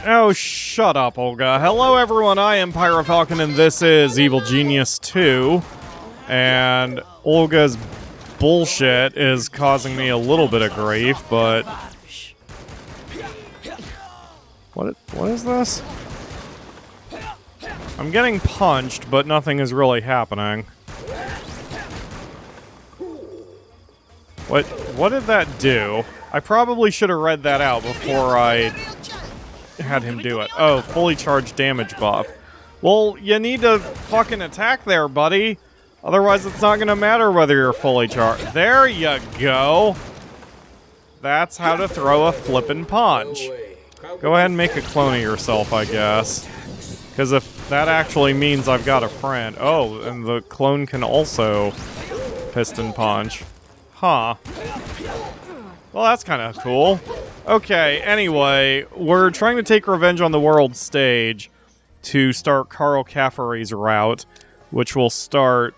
Oh, shut up, Olga. Hello, everyone. I am PyroFalkon, and this is Evil Genius 2. And Olga's bullshit is causing me a little bit of grief, but... What is this? I'm getting punched, but nothing is really happening. What did that do? I probably should have read that out before I had him do it. Oh, fully charged damage buff. Well, you need to fucking attack there, buddy. Otherwise, it's not gonna matter whether you're fully charged. There you go. That's how to throw a flippin' punch. Go ahead and make a clone of yourself, I guess. Because if that actually means I've got a friend... Oh, and the clone can also piston punch. Huh. Well, that's kind of cool. Okay, anyway, we're trying to take revenge on the world stage to start Carl Caffard's route, which will start...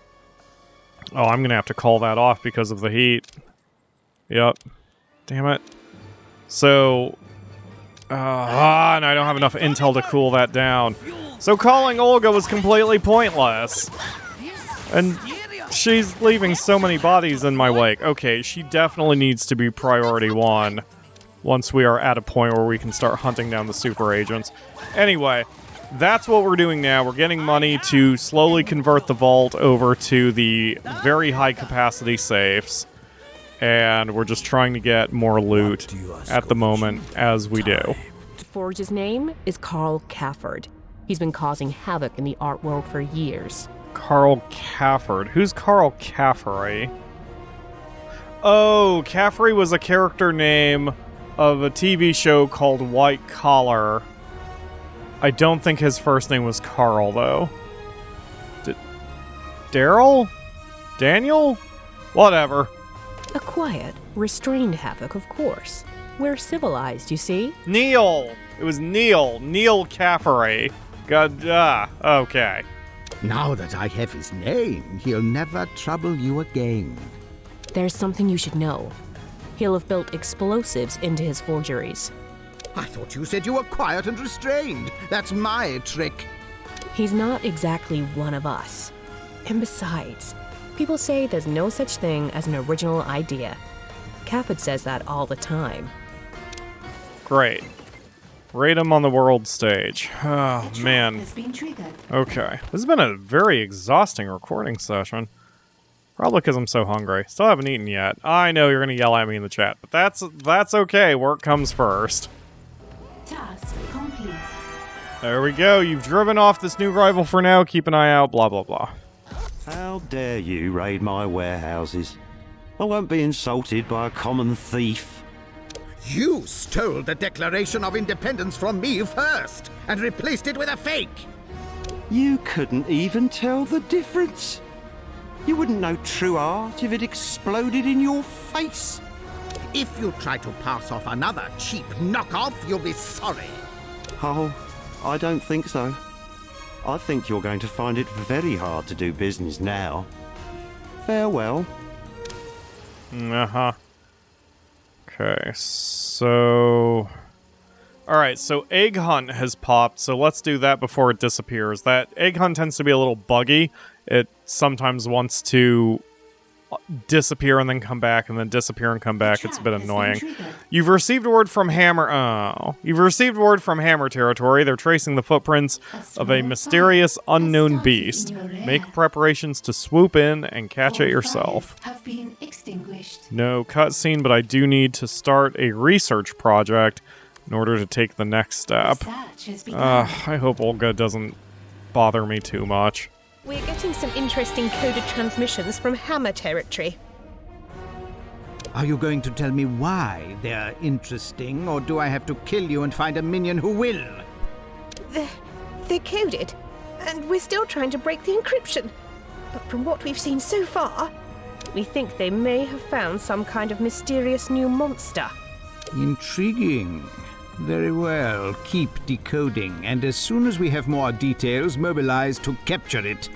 Oh, I'm going to have to call that off because of the heat. Yep. Damn it. So... and I don't have enough intel to cool that down. So calling Olga was completely pointless. And she's leaving so many bodies in my wake. Okay, she definitely needs to be priority 1 once we are at a point where we can start hunting down the super agents. Anyway, that's what we're doing now. We're getting money to slowly convert the vault over to the very high capacity safes. And we're just trying to get more loot at the moment as we do. Forge's name is Carl Caffard. He's been causing havoc in the art world for years. Carl Caffard. Who's Carl Caffard? Oh, Caffard was a character name of a TV show called White Collar. I don't think his first name was Carl, though. Daryl? Daniel? Whatever. A quiet, restrained havoc, of course. We're civilized, you see? Neil! It was Neil. Neil Caffard. God, okay. Now that I have his name, he'll never trouble you again. There's something you should know. He'll have built explosives into his forgeries. I thought you said you were quiet and restrained. That's my trick. He's not exactly one of us. And besides, people say there's no such thing as an original idea. Caffard says that all the time. Great. Rate him on the world stage. Oh, man. Okay. This has been a very exhausting recording session. Probably because I'm so hungry. Still haven't eaten yet. I know you're going to yell at me in the chat, but that's okay. Work comes first. Task complete. There we go. You've driven off this new rival for now. Keep an eye out. Blah, blah, blah. How dare you raid my warehouses? I won't be insulted by a common thief. You stole the Declaration of Independence from me first and replaced it with a fake. You couldn't even tell the difference. You wouldn't know true art if it exploded in your face. If you try to pass off another cheap knockoff, you'll be sorry. Oh, I don't think so. I think you're going to find it very hard to do business now. Farewell. Uh-huh. Okay, so... Alright, so Egg Hunt has popped, so let's do that before it disappears. That Egg Hunt tends to be a little buggy. It sometimes wants to disappear and then come back, and then disappear and come back. It's a bit annoying. You've received word from Hammer... Oh. You've received word from Hammer territory. They're tracing the footprints of a mysterious unknown beast. Make preparations to swoop in and catch it yourself. No cutscene, but I do need to start a research project in order to take the next step. I hope Olga doesn't bother me too much. We're getting some interesting coded transmissions from Hammer territory. Are you going to tell me why they're interesting, or do I have to kill you and find a minion who will? They're coded, and we're still trying to break the encryption. But from what we've seen so far, we think they may have found some kind of mysterious new monster. Intriguing. Very well, keep decoding, and as soon as we have more details, mobilize to capture it.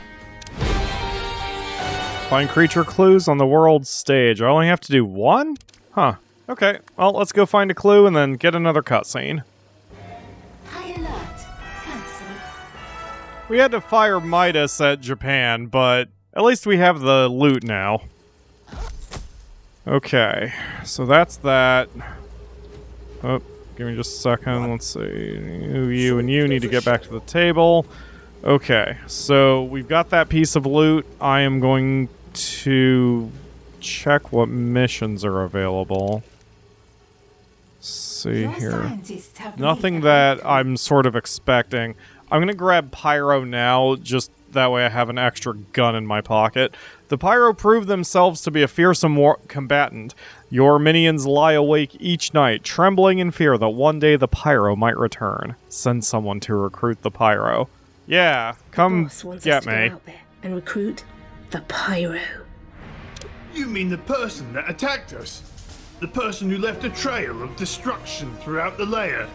Find creature clues on the world stage. I only have to do one? Huh. Okay, well, let's go find a clue and then get another cutscene. We had to fire Midas at Japan, but at least we have the loot now. Okay, so that's that. Oh, give me just a second. Let's see. You and you need to get back to the table. Okay, so we've got that piece of loot. I am going to check what missions are available. Let's see here. Nothing that I'm sort of expecting. I'm going to grab Pyro now, just that way I have an extra gun in my pocket. The Pyro prove themselves to be a fearsome combatant. Your minions lie awake each night, trembling in fear that one day the Pyro might return. Send someone to recruit the Pyro. Yeah, come get me. Go out there and recruit the Pyro. You mean the person that attacked us? The person who left a trail of destruction throughout the lair?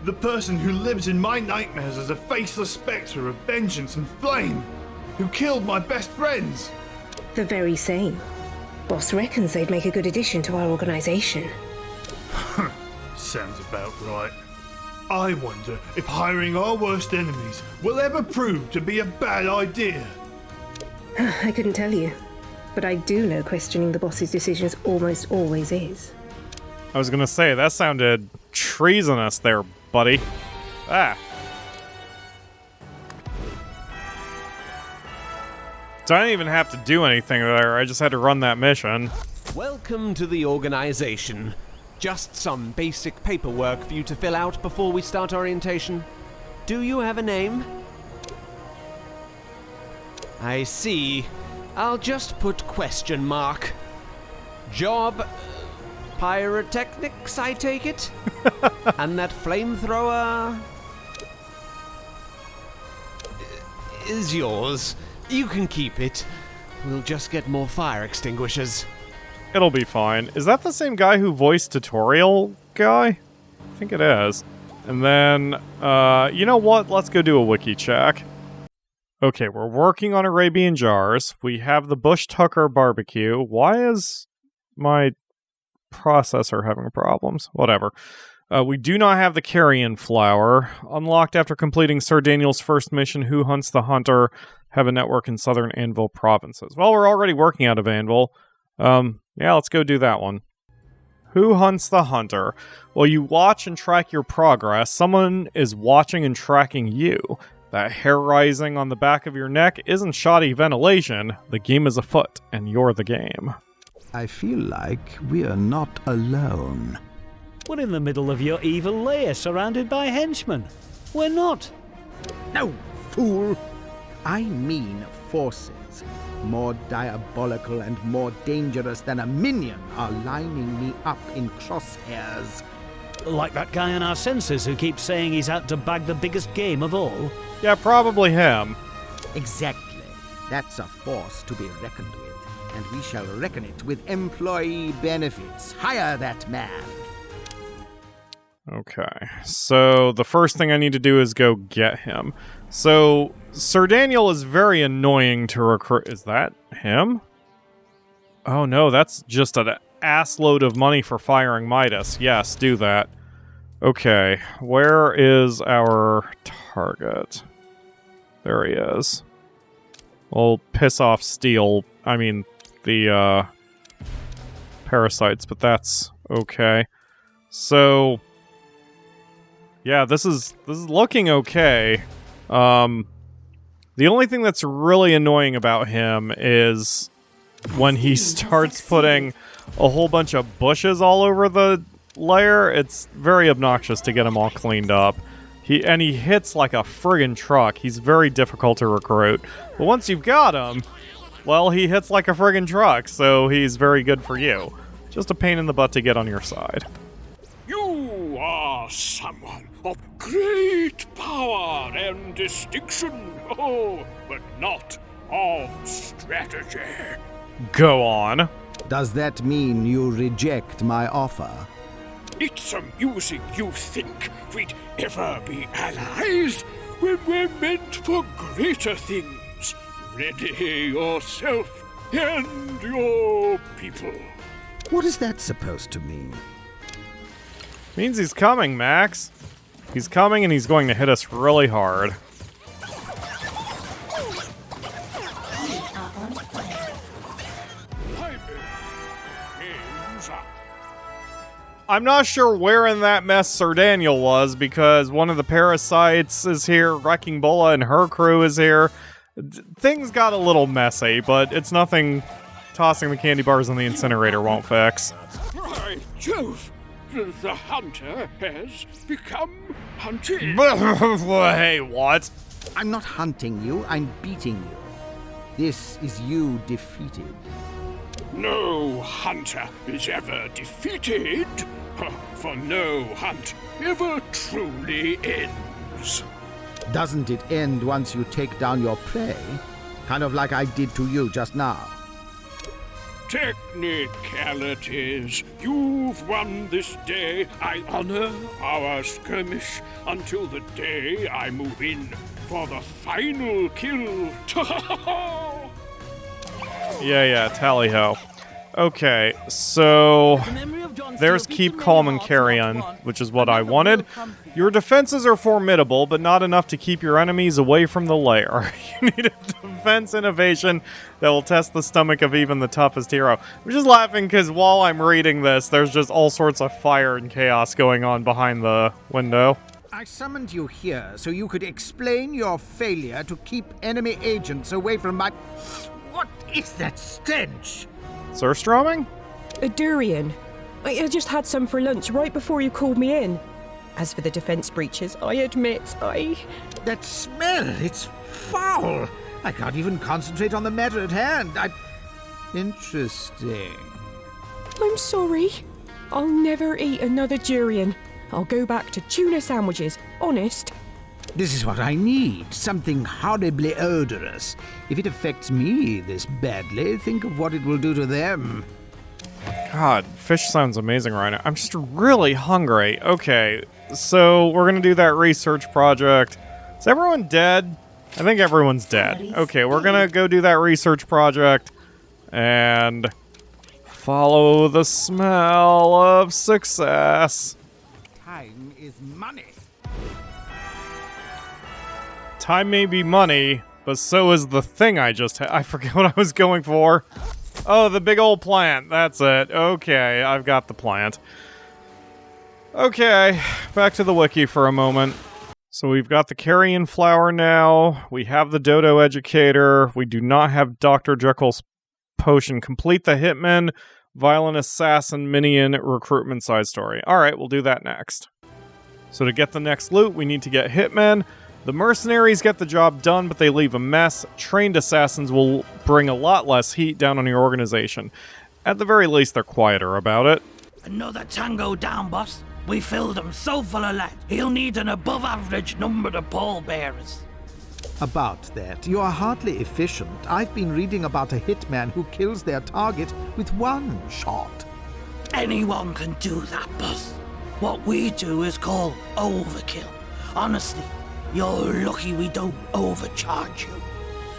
The person who lives in my nightmares as a faceless spectre of vengeance and flame? Who killed my best friends? The very same. Boss reckons they'd make a good addition to our organization. Sounds about right. I wonder if hiring our worst enemies will ever prove to be a bad idea. I couldn't tell you, but I do know questioning the boss's decisions almost always is. I was gonna say, that sounded treasonous there, buddy. Ah. So I didn't even have to do anything there, I just had to run that mission. Welcome to the organization. Just some basic paperwork for you to fill out before we start orientation. Do you have a name? I see. I'll just put question mark. Job... pyrotechnics, I take it? And that flamethrower... is yours. You can keep it. We'll just get more fire extinguishers. It'll be fine. Is that the same guy who voiced Tutorial Guy? I think it is. And then, you know what? Let's go do a wiki check. Okay, we're working on Arabian jars. We have the Bush Tucker barbecue. Why is my processor having problems? Whatever. We do not have the carrion flower. Unlocked after completing Sir Daniel's first mission, Who Hunts the Hunter? Have a network in southern Anvil provinces. Well, we're already working out of Anvil. Yeah, let's go do that one. Who hunts the hunter? While you watch and track your progress, someone is watching and tracking you. That hair rising on the back of your neck isn't shoddy ventilation. The game is afoot, and you're the game. I feel like we are not alone. We're in the middle of your evil lair, surrounded by henchmen. We're not. No, fool! I mean forces. More diabolical and more dangerous than a minion are lining me up in crosshairs. Like that guy on our census who keeps saying he's out to bag the biggest game of all. Yeah, probably him. Exactly. That's a force to be reckoned with, and we shall reckon it with employee benefits. Hire that man. Okay, so the first thing I need to do is go get him. So, Sir Daniel is very annoying to recruit. Is that him? Oh no, that's just an assload of money for firing Midas. Yes, do that. Okay, where is our target? There he is. We'll piss off Steel. I mean, the, parasites, but that's okay. So... yeah, this is looking okay. The only thing that's really annoying about him is when he starts putting a whole bunch of bushes all over the lair. It's very obnoxious to get him all cleaned up. He hits like a friggin' truck. He's very difficult to recruit. But once you've got him, well, he hits like a friggin' truck, so he's very good for you. Just a pain in the butt to get on your side. You are someone of great power and distinction, but not of strategy. Go on. Does that mean you reject my offer? It's amusing you think we'd ever be allies when we're meant for greater things. Ready yourself and your people. What is that supposed to mean? Means he's coming, Max. He's coming and he's going to hit us really hard. I'm not sure where in that mess Sir Daniel was, because one of the parasites is here, Wrecking Bola and her crew is here. Things got a little messy, but it's nothing tossing the candy bars in the incinerator won't fix. By Jove! The hunter has become hunted. Hey, what? I'm not hunting you, I'm beating you. This is you defeated. No hunter is ever defeated, for no hunt ever truly ends. Doesn't it end once you take down your prey? Kind of like I did to you just now. Technicalities. You've won this day. I honor our skirmish until the day I move in for the final kill. Yeah, tally-ho. Okay, so there's keep calm and carrion, which is what I wanted. Your defenses are formidable, but not enough to keep your enemies away from the lair. You need a defense innovation that will test the stomach of even the toughest hero. I'm just laughing because while I'm reading this, there's just all sorts of fire and chaos going on behind the window. I summoned you here so you could explain your failure to keep enemy agents away from my... What is that stench? Surstroming? A durian. I just had some for lunch right before you called me in. As for the defense breaches, I admit, That smell, it's foul. I can't even concentrate on the matter at hand. Interesting. I'm sorry. I'll never eat another durian. I'll go back to tuna sandwiches, honest. This is what I need, something horribly odorous. If it affects me this badly, think of what it will do to them. God, fish sounds amazing right now. I'm just really hungry. Okay, so we're gonna do that research project. Is everyone dead? I think everyone's dead. Okay, we're gonna go do that research project and follow the smell of success. Time is money. Time may be money, but so is the thing I just had. I forget what I was going for. Oh, the big old plant. That's it. Okay, I've got the plant. Okay, back to the wiki for a moment. So we've got the carrion flower now. We have the dodo educator. We do not have Dr. Jekyll's potion. Complete the Hitman, violent assassin, minion, recruitment side story. Alright, we'll do that next. So to get the next loot, we need to get Hitmen. The mercenaries get the job done, but they leave a mess. Trained assassins will bring a lot less heat down on your organization. At the very least, they're quieter about it. Another tango down, boss. We filled him so full of lead, he'll need an above-average number of pallbearers. About that, you are hardly efficient. I've been reading about a hitman who kills their target with one shot. Anyone can do that, boss. What we do is called overkill. Honestly, you're lucky we don't overcharge you.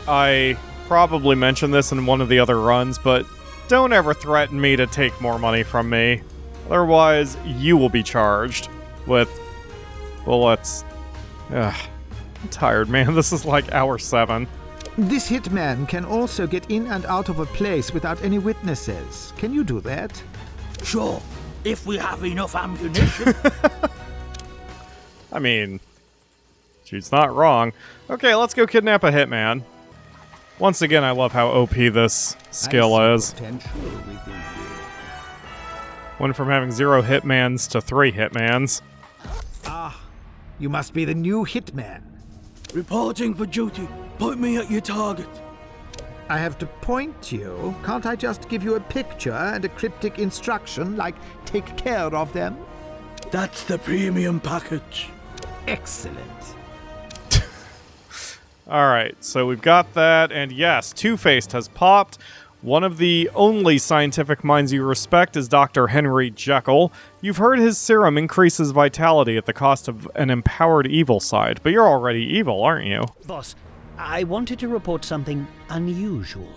I probably mentioned this in one of the other runs, but don't ever threaten me to take more money from me. Otherwise, you will be charged with bullets. Ugh. I'm tired, man. This is like hour 7. This hitman can also get in and out of a place without any witnesses. Can you do that? Sure, if we have enough ammunition. I mean, she's not wrong. Okay, let's go kidnap a hitman. Once again, I love how OP this skill is. Went from having 0 hitmans to 3 hitmans. Ah, you must be the new hitman. Reporting for duty. Point me at your target. I have to point you. Can't I just give you a picture and a cryptic instruction like take care of them? That's the premium package. Excellent. Alright, so we've got that, and yes, Two-Faced has popped. One of the only scientific minds you respect is Dr. Henry Jekyll. You've heard his serum increases vitality at the cost of an empowered evil side, but you're already evil, aren't you? Boss, I wanted to report something unusual.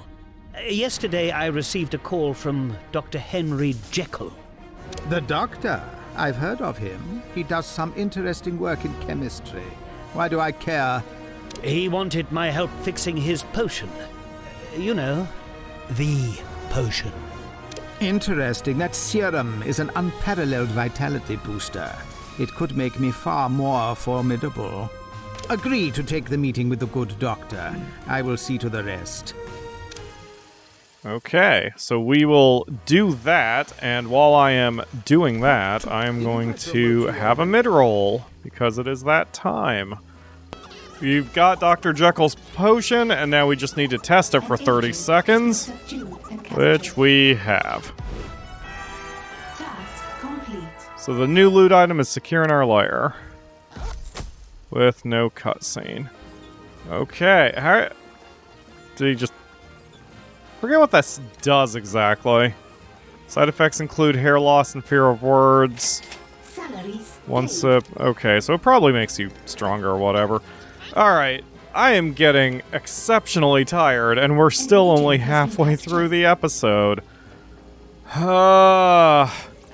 Yesterday I received a call from Dr. Henry Jekyll. The doctor. I've heard of him. He does some interesting work in chemistry. Why do I care? He wanted my help fixing his potion. You know, the potion. Interesting. That serum is an unparalleled vitality booster. It could make me far more formidable. Agree to take the meeting with the good doctor. I will see to the rest. Okay, so we will do that, and while I am doing that, I am going to have a mid-roll, because it is that time. We've got Dr. Jekyll's potion, and now we just need to test it for 30 seconds, which we have. Task complete. So the new loot item is secure in our lair, with no cutscene. Okay, how did he just... Forget what this does exactly. Side effects include hair loss and fear of words. Salaries. One sip. Okay, so it probably makes you stronger or whatever. Alright, I am getting exceptionally tired, and we're still only halfway through the episode. A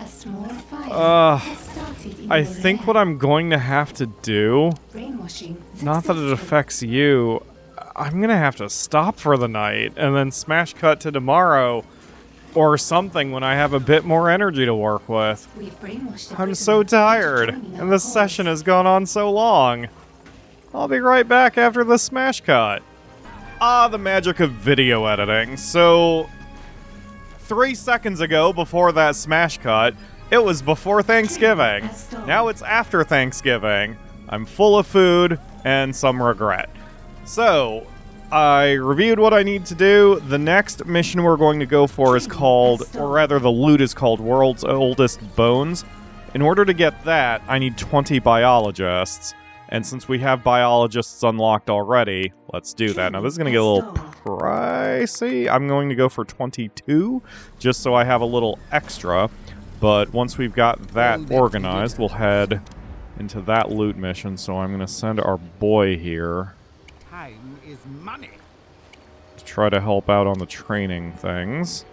small fire has started in I your think lair. what I'm going to have to do, Brainwashing. not that it affects you, I'm gonna have to stop for the night and then smash cut to tomorrow or something when I have a bit more energy to work with. We've brainwashed the I'm so prisoner tired, into joining and our this cause. session has gone on so long. I'll be right back after the smash cut. Ah, the magic of video editing. So, 3 seconds ago, before that smash cut, it was before Thanksgiving. Now it's after Thanksgiving. I'm full of food and some regret. So, I reviewed what I need to do. The next mission we're going to go for is called, or rather the loot is called World's Oldest Bones. In order to get that, I need 20 biologists. And since we have biologists unlocked already, let's do that. Now this is going to get a little pricey. I'm going to go for 22, just so I have a little extra. But once we've got that organized, we'll head into that loot mission. So I'm going to send our boy here Time is money. to try to help out on the training things.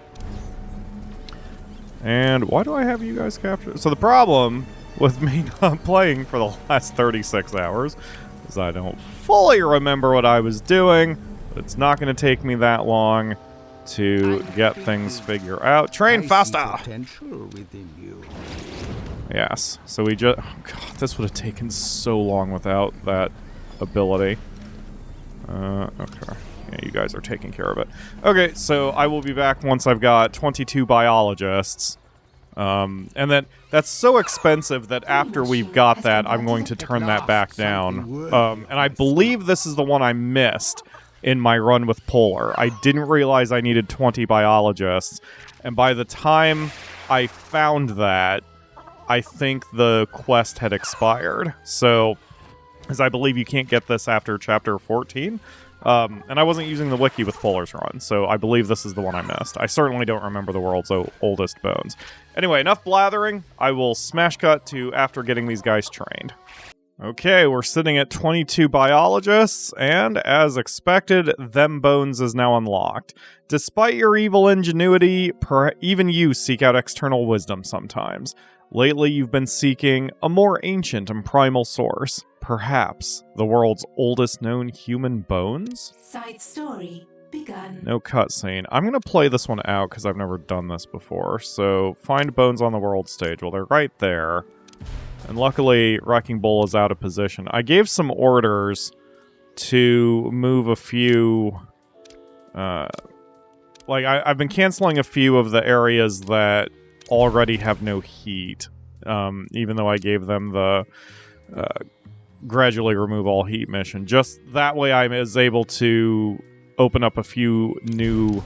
And why do I have you guys captured? So the problem with me not playing for the last 36 hours is I don't fully remember what I was doing, but it's not going to take me that long to get things figured out. Train I see faster! potential within you. Yes, so we just... Oh god, this would have taken so long without that ability. Okay. Yeah, you guys are taking care of it. Okay, so I will be back once I've got 22 biologists. And then that's so expensive that after we've got that, I'm going to turn that back down. And I believe this is the one I missed in my run with Polar. I didn't realize I needed 20 biologists. And by the time I found that, I think the quest had expired. So, as I believe you can't get this after chapter 14. And I wasn't using the wiki with Polar's run, so I believe this is the one I missed. I certainly don't remember the world's oldest bones. Anyway, enough blathering. I will smash cut to after getting these guys trained. Okay, we're sitting at 22 biologists, and as expected, them bones is now unlocked. Despite your evil ingenuity, even you seek out external wisdom sometimes. Lately, you've been seeking a more ancient and primal source. Perhaps the world's oldest known human bones? Side story begun. No cutscene. I'm going to play this one out because I've never done this before. So, find bones on the world stage. Well, they're right there. And luckily, Wrecking Bola is out of position. I gave some orders to move a few... I've been canceling a few of the areas that already have no heat. Even though I gave them the... gradually remove all heat mission. Just that way I was able to open up a few new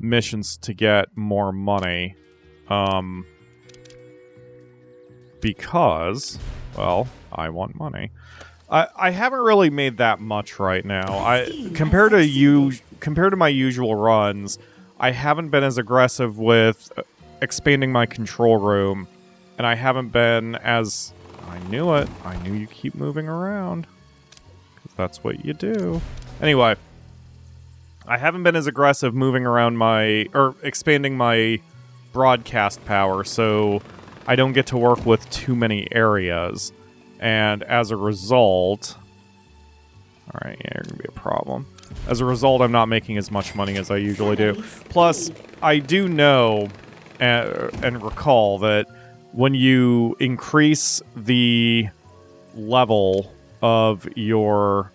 missions to get more money. Because, well, I want money. I haven't really made that much right now. Compared to my usual runs, I haven't been as aggressive with expanding my control room, and I haven't been as... I knew it. I knew you keep moving around. Because that's what you do. Anyway. I haven't been as aggressive moving around expanding my broadcast power, so I don't get to work with too many areas. And as a result... Alright, yeah, you're going to be a problem. As a result, I'm not making as much money as I usually do. Plus, I do know and recall that when you increase the level of your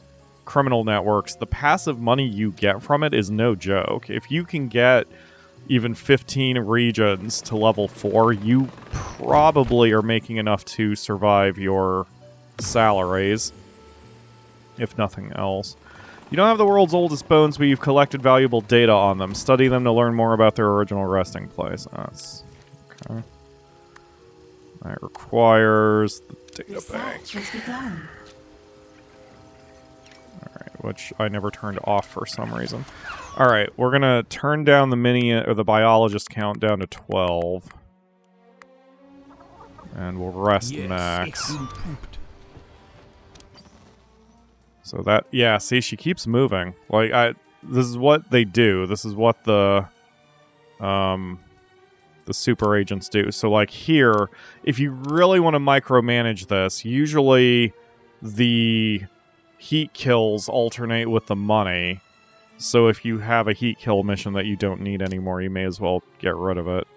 criminal networks, the passive money you get from it is no joke. If you can get even 15 regions to level 4, you probably are making enough to survive your salaries, if nothing else. You don't have the world's oldest bones, but you've collected valuable data on them. Study them to learn more about their original resting place. That's okay. That requires the data bank. Alright, which I never turned off for some reason. Alright, we're gonna turn down the biologist count down to 12. And we'll rest max. So that, yeah, see, she keeps moving. Like, this is what they do. This is what the super agents do. So, like, here, if you really want to micromanage this, usually the heat kills alternate with the money. So if you have a heat kill mission that you don't need anymore, you may as well get rid of it.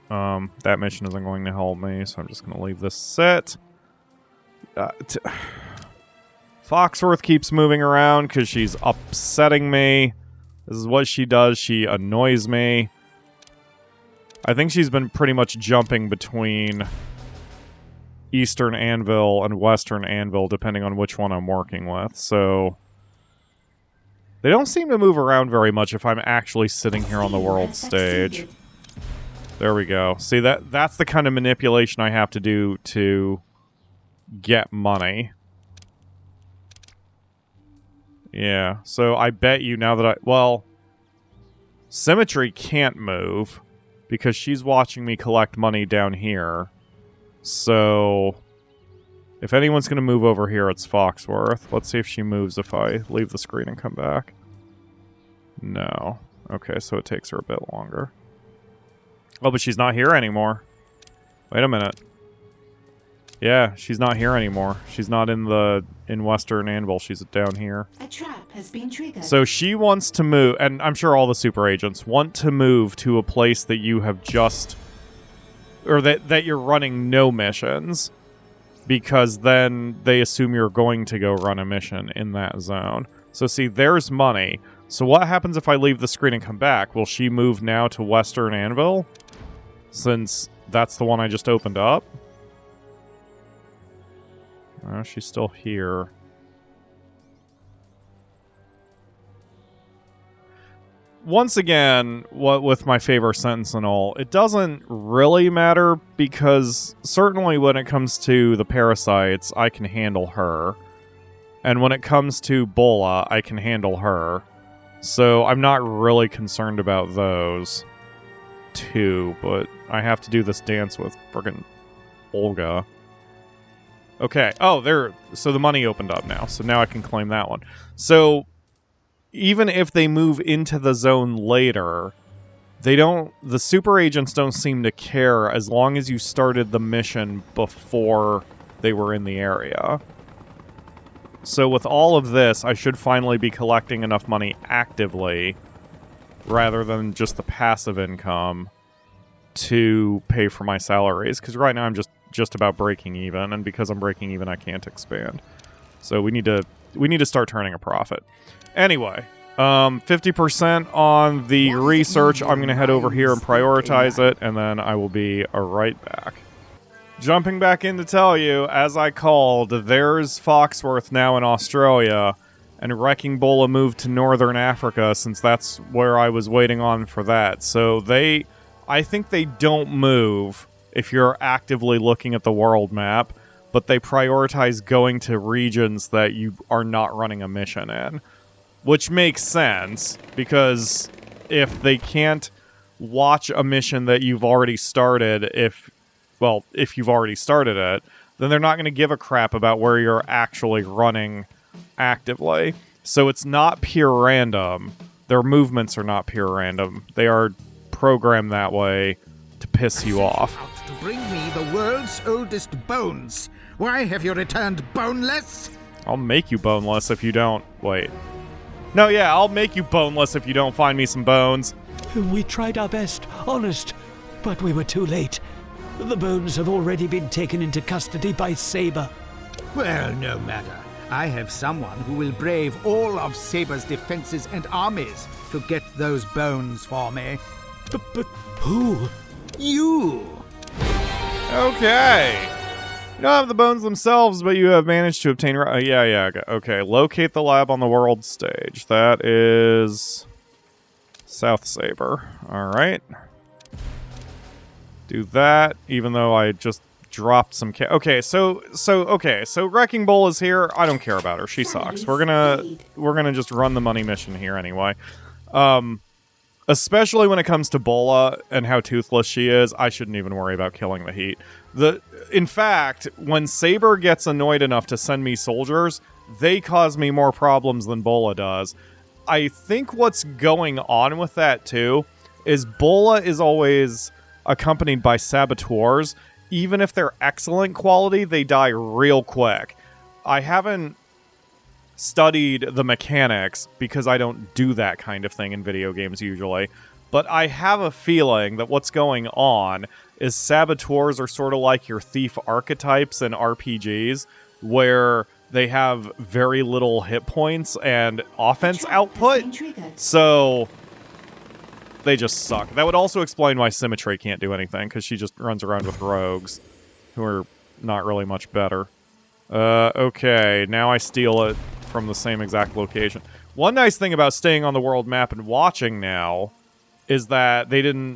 That mission isn't going to help me, so I'm just going to leave this sit. Foxworth keeps moving around because she's upsetting me. This is what she does. She annoys me. I think she's been pretty much jumping between Eastern Anvil and Western Anvil, depending on which one I'm working with. So they don't seem to move around very much if I'm actually sitting here on the world stage. There we go. See, that's the kind of manipulation I have to do to get money. Yeah, so I bet you now that well, Symmetry can't move because she's watching me collect money down here. So if anyone's going to move over here, it's Foxworth. Let's see if she moves if I leave the screen and come back. No. Okay, so it takes her a bit longer. Oh, but she's not here anymore. Wait a minute. Yeah, she's not here anymore. She's not in Western Anvil. She's down here. A trap has been triggered. So she wants to move, and I'm sure all the super agents want to move to a place that you have just, or that you're running no missions, because then they assume you're going to go run a mission in that zone. So see, there's money. So what happens if I leave the screen and come back? Will she move now to Western Anvil? Since that's the one I just opened up? Oh, she's still here. Once again, what with my favorite sentence and all, it doesn't really matter because certainly when it comes to the parasites, I can handle her. And when it comes to Bola, I can handle her. So I'm not really concerned about those two, but I have to do this dance with friggin' Olga. Okay. Oh, so the money opened up now. So now I can claim that one. So even if they move into the zone later, the super agents don't seem to care as long as you started the mission before they were in the area. So with all of this, I should finally be collecting enough money actively rather than just the passive income to pay for my salaries. Because right now I'm just about breaking even, and because I'm breaking even, I can't expand. So we need to start turning a profit. Anyway, 50% on the research. I'm going to head over here and prioritize it, and then I will be right back. Jumping back in to tell you, as I called, there's Foxworth now in Australia, and Wrecking Bola moved to Northern Africa since that's where I was waiting on for that. So I think they don't move if you're actively looking at the world map, but they prioritize going to regions that you are not running a mission in. Which makes sense, because if they can't watch a mission that you've already started, if you've already started it, then they're not going to give a crap about where you're actually running actively. So it's not pure random. Their movements are not pure random. They are programmed that way to piss you off. To bring me the world's oldest bones. Why have you returned boneless? I'll make you boneless if you don't. Wait. No, yeah, I'll make you boneless if you don't find me some bones. We tried our best, honest, but we were too late. The bones have already been taken into custody by Saber. Well, no matter. I have someone who will brave all of Saber's defenses and armies to get those bones for me. But who? You! Okay. You don't have the bones themselves, but you have managed to obtain... yeah, okay. Locate the lab on the world stage. That is... South Saber. Alright. Do that, even though I just dropped some... Okay, so Wrecking Bola's here. I don't care about her. She sucks. We're gonna just run the money mission here anyway. Especially when it comes to Bola and how toothless she is, I shouldn't even worry about killing the heat. In fact, when Saber gets annoyed enough to send me soldiers, they cause me more problems than Bola does. I think what's going on with that, too, is Bola is always accompanied by saboteurs. Even if they're excellent quality, they die real quick. I haven't studied the mechanics because I don't do that kind of thing in video games usually, but I have a feeling that what's going on is saboteurs are sort of like your thief archetypes in RPGs, where they have very little hit points and offense output, so they just suck. That would also explain why Symmetry can't do anything, because she just runs around with rogues, who are not really much better. Okay, now I steal it from the same exact location. One nice thing about staying on the world map and watching now is that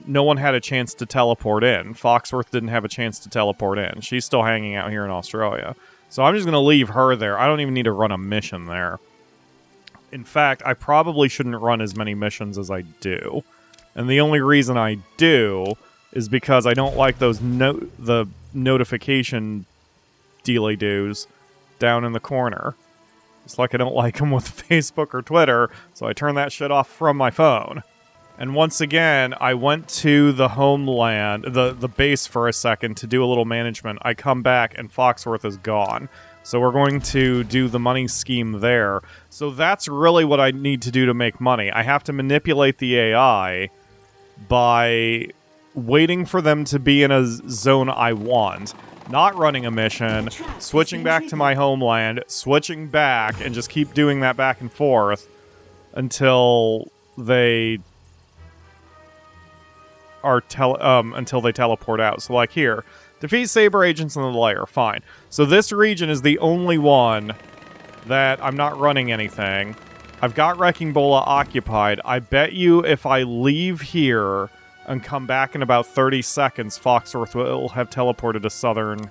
no one had a chance to teleport in. Foxworth didn't have a chance to teleport in. She's still hanging out here in Australia. So I'm just going to leave her there. I don't even need to run a mission there. In fact, I probably shouldn't run as many missions as I do. And the only reason I do is because I don't like those the notification dealy-doos down in the corner. It's like I don't like them with Facebook or Twitter, so I turn that shit off from my phone. And once again, I went to the homeland, the base for a second to do a little management. I come back and Foxworth is gone. So we're going to do the money scheme there. So that's really what I need to do to make money. I have to manipulate the AI by waiting for them to be in a zone I want. Not running a mission, switching back to my homeland, switching back, and just keep doing that back and forth until they are until they teleport out. So like here, defeat Saber agents in the lair. Fine. So this region is the only one that I'm not running anything. I've got Wrecking Bola occupied. I bet you if I leave here and come back in about 30 seconds, Foxworth will have teleported to Southern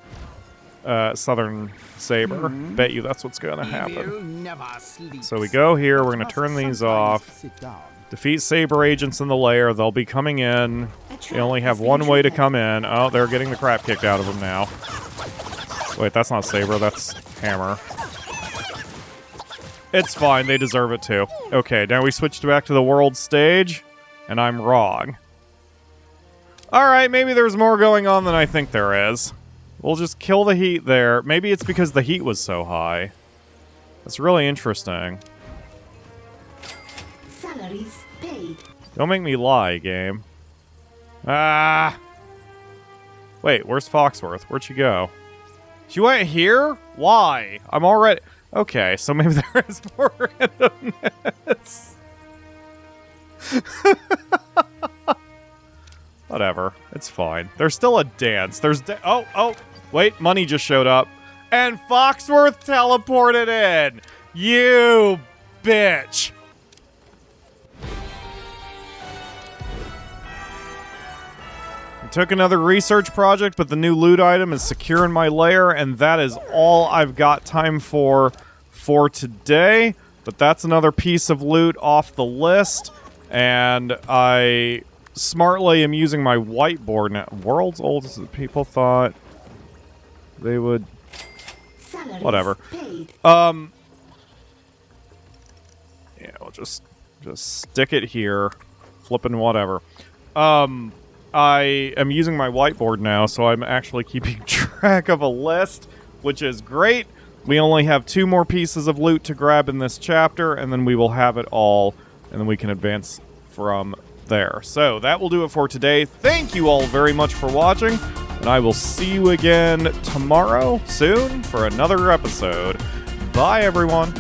Saber. Bet you that's what's going to happen. So we go here. We're going to turn these off. Defeat Saber agents in the lair. They'll be coming in. They only have one way to come in. Oh, they're getting the crap kicked out of them now. Wait, that's not Saber. That's Hammer. It's fine. They deserve it too. Okay, now we switched back to the world stage, and I'm wrong. Alright, maybe there's more going on than I think there is. We'll just kill the heat there. Maybe it's because the heat was so high. That's really interesting. Salaries paid. Don't make me lie, game. Ah! Wait, where's Foxworth? Where'd she go? She went here? Why? I'm already... Okay, so maybe there is more randomness. Whatever. It's fine. There's still a dance. There's... Oh! Wait, money just showed up. And Foxworth teleported in! You bitch! I took another research project, but the new loot item is secure in my lair, and that is all I've got time for today. But that's another piece of loot off the list, and I smartly am using my whiteboard now. World's oldest people thought they would... Whatever. Yeah, we'll just stick it here. Flipping whatever. I am using my whiteboard now, so I'm actually keeping track of a list, which is great. We only have 2 more pieces of loot to grab in this chapter, and then we will have it all, and then we can advance from there. So that will do it for today. Thank you all very much for watching, and I will see you again tomorrow, soon, for another episode. Bye, everyone.